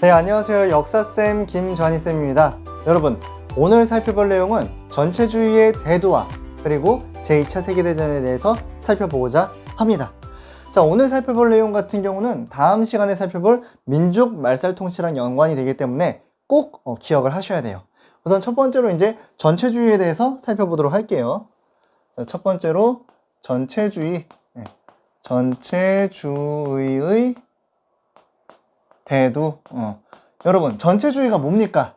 네, 안녕하세요. 역사쌤 김전희쌤입니다. 여러분, 오늘 살펴볼 내용은 전체주의의 대두화 그리고 제2차 세계대전에 대해서 살펴보고자 합니다. 자, 오늘 살펴볼 내용 같은 경우는 다음 시간에 살펴볼 민족 말살통치랑 연관이 되기 때문에 꼭 기억을 하셔야 돼요. 우선 첫 번째로 이제 전체주의에 대해서 살펴보도록 할게요. 자, 첫 번째로 전체주의, 전체주의의 대두. 여러분, 전체주의가 뭡니까?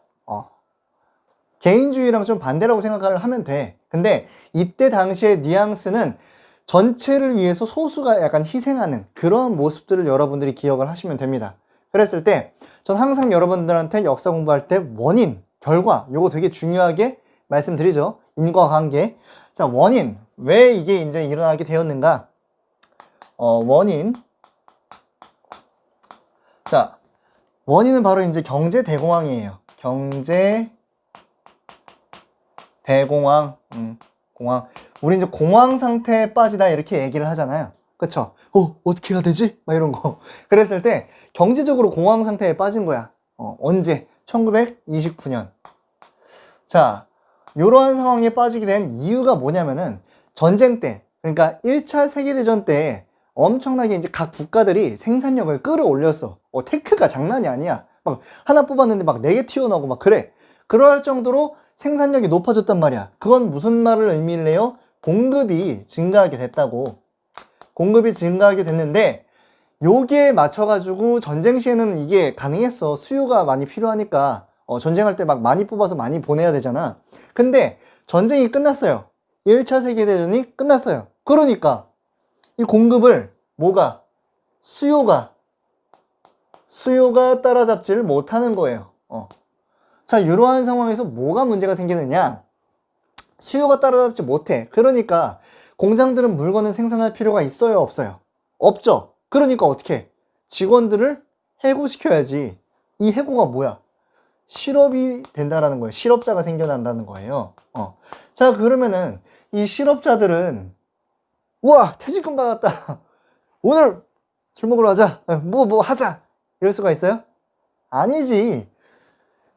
개인주의랑 좀 반대라고 생각을 하면 돼. 근데 이때 당시의 뉘앙스는 전체를 위해서 소수가 약간 희생하는 그런 모습들을 여러분들이 기억을 하시면 됩니다. 그랬을 때 전 항상 여러분들한테 역사 공부할 때 원인, 결과 요거 되게 중요하게 말씀드리죠. 인과관계. 자, 원인. 왜 이게 이제 일어나게 되었는가? 원인. 자, 원인은 바로 이제 경제 대공황이에요. 경제 대공황. 공황. 우리 이제 공황 상태에 빠지다 이렇게 얘기를 하잖아요. 그쵸? 어떻게 해야 되지? 막 이런 거. 그랬을 때 경제적으로 공황 상태에 빠진 거야. 언제? 1929년. 자, 이러한 상황에 빠지게 된 이유가 뭐냐면은 전쟁 때, 그러니까 1차 세계대전 때 엄청나게 이제 각 국가들이 생산력을 끌어올렸어. 테크가 장난이 아니야. 막 하나 뽑았는데 막 4개 튀어나오고 막 그래. 그럴 정도로 생산력이 높아졌단 말이야. 그건 무슨 말을 의미를 해요? 공급이 증가하게 됐다고. 공급이 증가하게 됐는데 여기에 맞춰가지고 전쟁 시에는 이게 가능했어. 수요가 많이 필요하니까 전쟁할 때 막 많이 뽑아서 많이 보내야 되잖아. 근데 전쟁이 끝났어요. 1차 세계대전이 끝났어요. 그러니까 이 공급을 수요가 따라잡지를 못하는 거예요. 자, 이러한 상황에서 뭐가 문제가 생기느냐? 수요가 따라잡지 못해. 그러니까 공장들은 물건을 생산할 필요가 있어요, 없어요? 없죠. 그러니까 어떻게? 직원들을 해고시켜야지. 이 해고가 뭐야? 실업이 된다라는 거예요. 실업자가 생겨난다는 거예요. 자, 그러면은 이 실업자들은 우와, 퇴직금 받았다. 오늘 술 먹으러 가자. 뭐 하자. 이럴 수가 있어요? 아니지.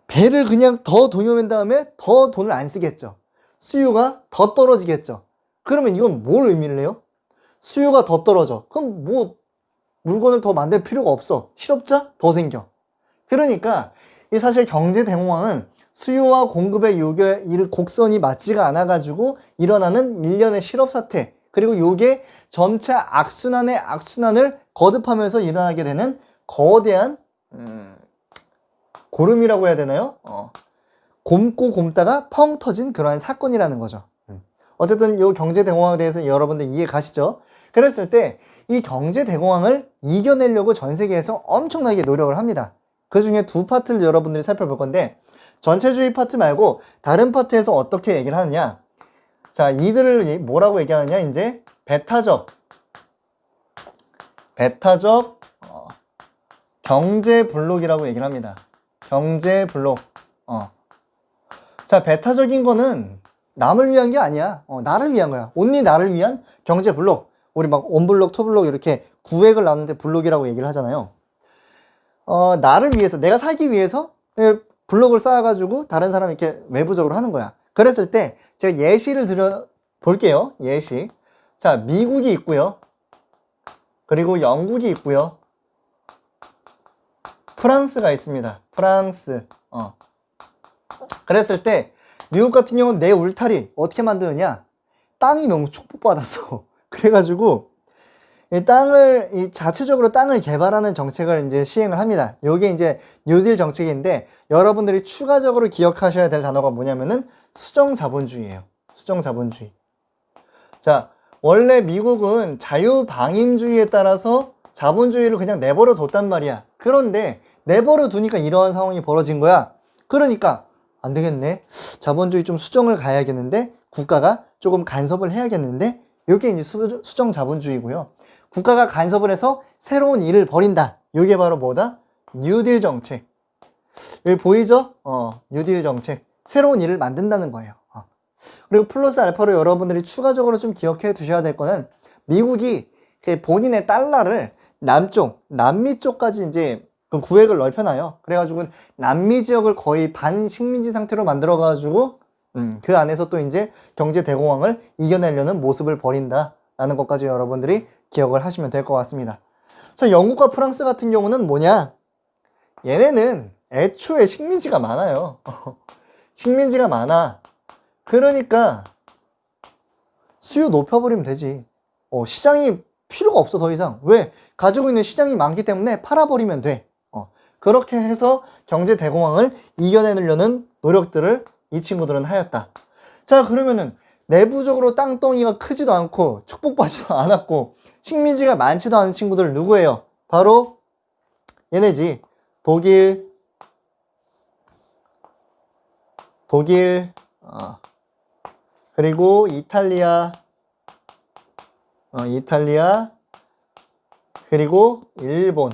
배를 그냥 더 동요맨 다음에 더 돈을 안 쓰겠죠. 수요가 더 떨어지겠죠. 그러면 이건 뭘 의미를 해요? 수요가 더 떨어져. 그럼 뭐 물건을 더 만들 필요가 없어. 실업자 더 생겨. 그러니까 이 사실 경제 대공황은 수요와 공급의 곡선이 맞지가 않아가지고 일어나는 일련의 실업 사태, 그리고 요게 점차 악순환의 악순환을 거듭하면서 일어나게 되는 거대한 고름이라고 해야 되나요? 곪고 곪다가 펑 터진 그러한 사건이라는 거죠. 어쨌든 이 경제 대공황에 대해서 여러분들 이해 가시죠? 그랬을 때 이 경제 대공황을 이겨내려고 전 세계에서 엄청나게 노력을 합니다. 그 중에 두 파트를 여러분들이 살펴볼 건데, 전체주의 파트 말고 다른 파트에서 어떻게 얘기를 하느냐? 자, 이들을 뭐라고 얘기하느냐? 이제 배타적 경제 블록이라고 얘기를 합니다. 경제 블록. 자, 배타적인 거는 남을 위한 게 아니야. 나를 위한 거야. 온리 나를 위한 경제 블록. 우리 막 원블록, 투블록 이렇게 구획을 나누는데 블록이라고 얘기를 하잖아요. 나를 위해서, 내가 살기 위해서 블록을 쌓아가지고 다른 사람 이렇게 외부적으로 하는 거야. 그랬을 때 제가 예시를 들어 볼게요. 예시. 자, 미국이 있고요. 그리고 영국이 있고요. 프랑스가 있습니다. 프랑스. 그랬을 때 미국 같은 경우는 내 울타리 어떻게 만드느냐? 땅이 너무 축복받았어. 그래가지고 자체적으로 땅을 개발하는 정책을 이제 시행을 합니다. 이게 이제 뉴딜 정책인데, 여러분들이 추가적으로 기억하셔야 될 단어가 뭐냐면은 수정자본주의예요. 수정자본주의. 자, 원래 미국은 자유방임주의에 따라서 자본주의를 그냥 내버려 뒀단 말이야. 그런데 내버려 두니까 이러한 상황이 벌어진 거야. 그러니까 안 되겠네. 자본주의 좀 수정을 가야겠는데, 국가가 조금 간섭을 해야겠는데, 이게 이제 수정 자본주의고요. 국가가 간섭을 해서 새로운 일을 벌인다. 이게 바로 뭐다? 뉴딜 정책. 여기 보이죠? 뉴딜 정책. 새로운 일을 만든다는 거예요. 그리고 플러스 알파로 여러분들이 추가적으로 좀 기억해 두셔야 될 거는, 미국이 본인의 달러를 남미 쪽까지 이제 그 구획을 넓혀놔요. 그래가지고 남미 지역을 거의 반식민지 상태로 만들어가지고 그 안에서 또 이제 경제 대공황을 이겨내려는 모습을 벌인다라는 것까지 여러분들이 기억을 하시면 될 것 같습니다. 자, 영국과 프랑스 같은 경우는 뭐냐? 얘네는 애초에 식민지가 많아요. 식민지가 많아. 그러니까 수요 높여버리면 되지. 시장이 필요가 없어, 더 이상. 왜? 가지고 있는 시장이 많기 때문에 팔아버리면 돼. 그렇게 해서 경제 대공황을 이겨내려는 노력들을 이 친구들은 하였다. 자, 그러면은 내부적으로 땅덩이가 크지도 않고 축복받지도 않았고 식민지가 많지도 않은 친구들 누구예요? 바로 얘네지. 독일, 그리고 이탈리아, 그리고 일본.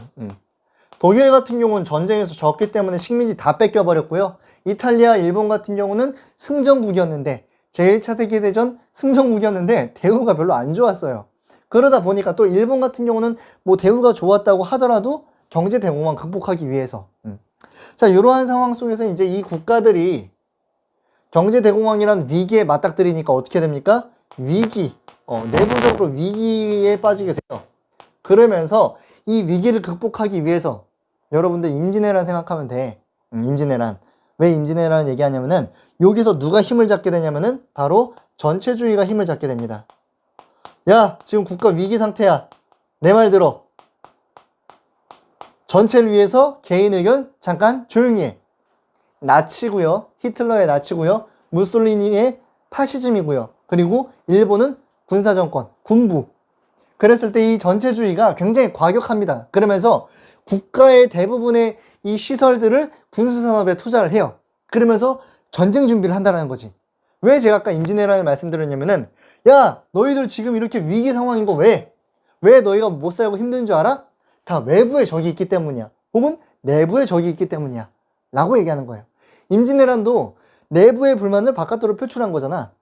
독일 같은 경우는 전쟁에서 졌기 때문에 식민지 다 뺏겨버렸고요. 이탈리아, 일본 같은 경우는 승전국이었는데 제1차 세계대전 승전국이었는데 대우가 별로 안 좋았어요. 그러다 보니까 또 일본 같은 경우는 뭐 대우가 좋았다고 하더라도 경제 대공황 극복하기 위해서 자, 이러한 상황 속에서 이제 이 국가들이 경제 대공황이란 위기에 맞닥뜨리니까 어떻게 됩니까? 위기, 내부적으로 위기에 빠지게 돼요. 그러면서 이 위기를 극복하기 위해서 여러분들 임진왜란 생각하면 돼. 임진왜란. 왜 임진왜란 얘기하냐면은 여기서 누가 힘을 잡게 되냐면은 바로 전체주의가 힘을 잡게 됩니다. 야, 지금 국가 위기 상태야. 내 말 들어. 전체를 위해서 개인 의견 잠깐 조용히 해. 나치고요. 히틀러의 나치고요. 무솔리니의 파시즘이고요. 그리고 일본은 군사정권, 군부. 그랬을 때 이 전체주의가 굉장히 과격합니다. 그러면서 국가의 대부분의 이 시설들을 군수산업에 투자를 해요. 그러면서 전쟁 준비를 한다는 거지. 왜 제가 아까 임진왜란을 말씀드렸냐면은 야, 너희들 지금 이렇게 위기 상황인 거 왜? 왜 너희가 못 살고 힘든 줄 알아? 다 외부의 적이 있기 때문이야. 혹은 내부의 적이 있기 때문이야. 라고 얘기하는 거예요. 임진왜란도 내부의 불만을 바깥으로 표출한 거잖아.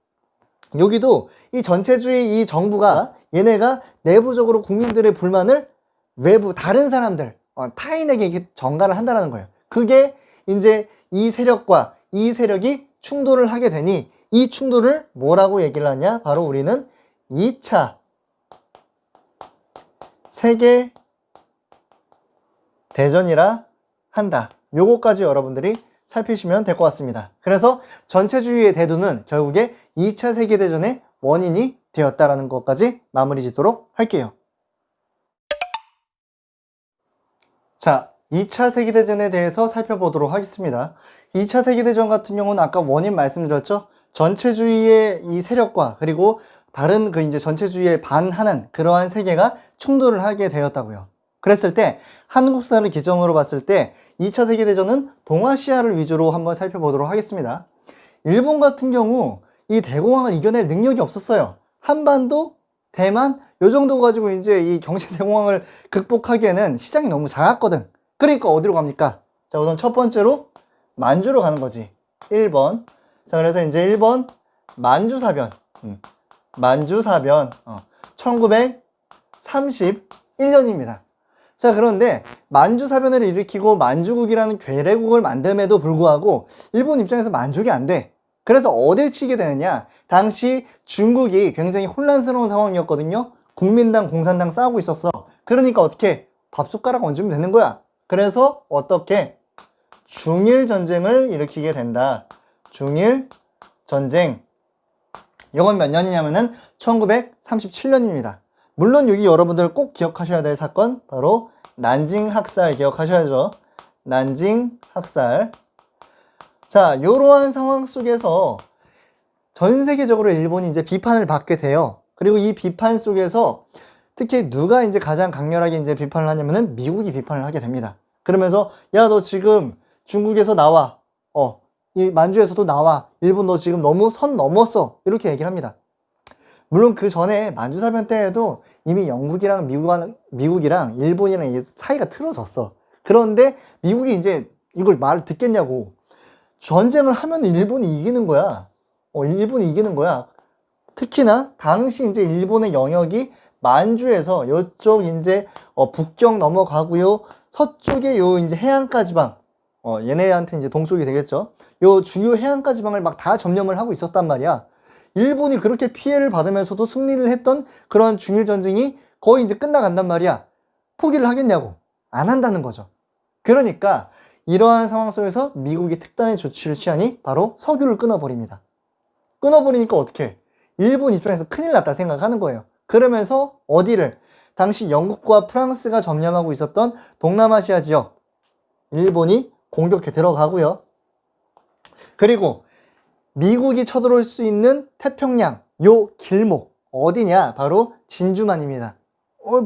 여기도 이 전체주의 이 정부가 얘네가 내부적으로 국민들의 불만을 외부 다른 사람들 타인에게 이렇게 전가를 한다는 거예요. 그게 이제 이 세력과 이 세력이 충돌을 하게 되니 이 충돌을 뭐라고 얘기를 하냐? 바로 우리는 2차 세계 대전이라 한다. 요거까지 여러분들이 살피시면 될 것 같습니다. 그래서 전체주의의 대두는 결국에 2차 세계대전의 원인이 되었다라는 것까지 마무리 짓도록 할게요. 자, 2차 세계대전에 대해서 살펴보도록 하겠습니다. 2차 세계대전 같은 경우는 아까 원인 말씀드렸죠? 전체주의의 이 세력과 그리고 다른 그 이제 전체주의에 반하는 그러한 세계가 충돌을 하게 되었다고요. 그랬을 때 한국사를 기점으로 봤을 때 2차 세계대전은 동아시아를 위주로 한번 살펴보도록 하겠습니다. 일본 같은 경우 이 대공황을 이겨낼 능력이 없었어요. 한반도, 대만 요 정도 가지고 이제 이 경제 대공황을 극복하기에는 시장이 너무 작았거든. 그러니까 어디로 갑니까? 자, 우선 첫 번째로 만주로 가는 거지. 1번. 자, 그래서 이제 1번 만주사변. 만주사변 1931년입니다. 자, 그런데 만주사변을 일으키고 만주국이라는 괴뢰국을 만듦에도 불구하고 일본 입장에서 만족이 안 돼. 그래서 어딜 치게 되느냐? 당시 중국이 굉장히 혼란스러운 상황이었거든요. 국민당, 공산당 싸우고 있었어. 그러니까 어떻게? 밥숟가락 얹으면 되는 거야. 그래서 어떻게? 중일전쟁을 일으키게 된다. 중일전쟁. 이건 몇 년이냐면은 1937년입니다. 물론 여기 여러분들 꼭 기억하셔야 될 사건 바로 난징 학살 기억하셔야죠. 난징 학살. 자, 이러한 상황 속에서 전 세계적으로 일본이 이제 비판을 받게 돼요. 그리고 이 비판 속에서 특히 누가 이제 가장 강렬하게 이제 비판을 하냐면은 미국이 비판을 하게 됩니다. 그러면서 야, 너 지금 중국에서 나와. 이 만주에서도 나와. 일본 너 지금 너무 선 넘었어. 이렇게 얘기를 합니다. 물론 그 전에 만주사변 때에도 이미 영국이랑 미국이랑 일본이랑 사이가 틀어졌어. 그런데 미국이 이제 이걸 말을 듣겠냐고. 전쟁을 하면 일본이 이기는 거야. 일본이 이기는 거야. 특히나 당시 이제 일본의 영역이 만주에서 요쪽 이제 북경 넘어가고요. 서쪽에 요 이제 해안가 지방, 얘네한테 이제 동쪽이 되겠죠. 요 주요 해안가 지방을 막 다 점령을 하고 있었단 말이야. 일본이 그렇게 피해를 받으면서도 승리를 했던 그런 중일 전쟁이 거의 이제 끝나간단 말이야. 포기를 하겠냐고. 안 한다는 거죠. 그러니까 이러한 상황 속에서 미국이 특단의 조치를 취하니 바로 석유를 끊어버립니다. 끊어버리니까 어떻게? 일본 입장에서 큰일 났다 생각하는 거예요. 그러면서 어디를? 당시 영국과 프랑스가 점령하고 있었던 동남아시아 지역, 일본이 공격해 들어가고요. 그리고 미국이 쳐들어올 수 있는 태평양 요 길목 어디냐? 바로 진주만입니다.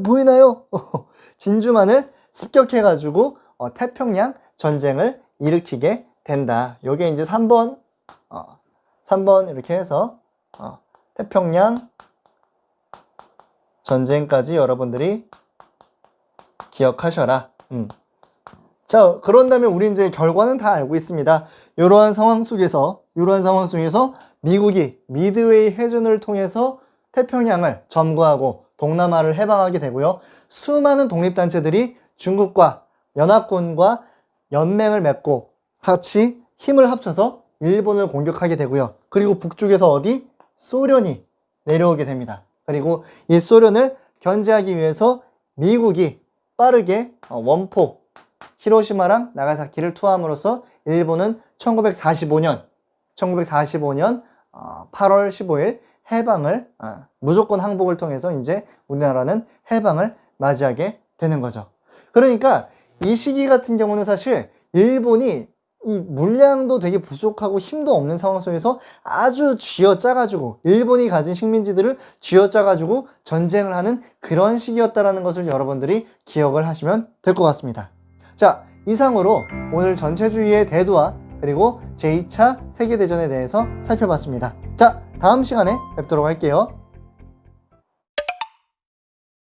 보이나요? 진주만을 습격해가지고 태평양 전쟁을 일으키게 된다. 요게 이제 3번 이렇게 해서 태평양 전쟁까지 여러분들이 기억하셔라. 자, 그런 다음에 우리 이제 결과는 다 알고 있습니다. 이러한 상황 속에서 미국이 미드웨이 해전을 통해서 태평양을 점거하고 동남아를 해방하게 되고요. 수많은 독립단체들이 중국과 연합군과 연맹을 맺고 같이 힘을 합쳐서 일본을 공격하게 되고요. 그리고 북쪽에서 어디? 소련이 내려오게 됩니다. 그리고 이 소련을 견제하기 위해서 미국이 빠르게 원폭 히로시마랑 나가사키를 투하함으로써 일본은 1945년 8월 15일 해방을 무조건 항복을 통해서 이제 우리나라는 해방을 맞이하게 되는 거죠. 그러니까 이 시기 같은 경우는 사실 일본이 이 물량도 되게 부족하고 힘도 없는 상황 속에서 아주 쥐어짜가지고 일본이 가진 식민지들을 쥐어짜가지고 전쟁을 하는 그런 시기였다라는 것을 여러분들이 기억을 하시면 될 것 같습니다. 자, 이상으로 오늘 전체주의의 대두와 그리고 제2차 세계대전에 대해서 살펴봤습니다. 자, 다음 시간에 뵙도록 할게요.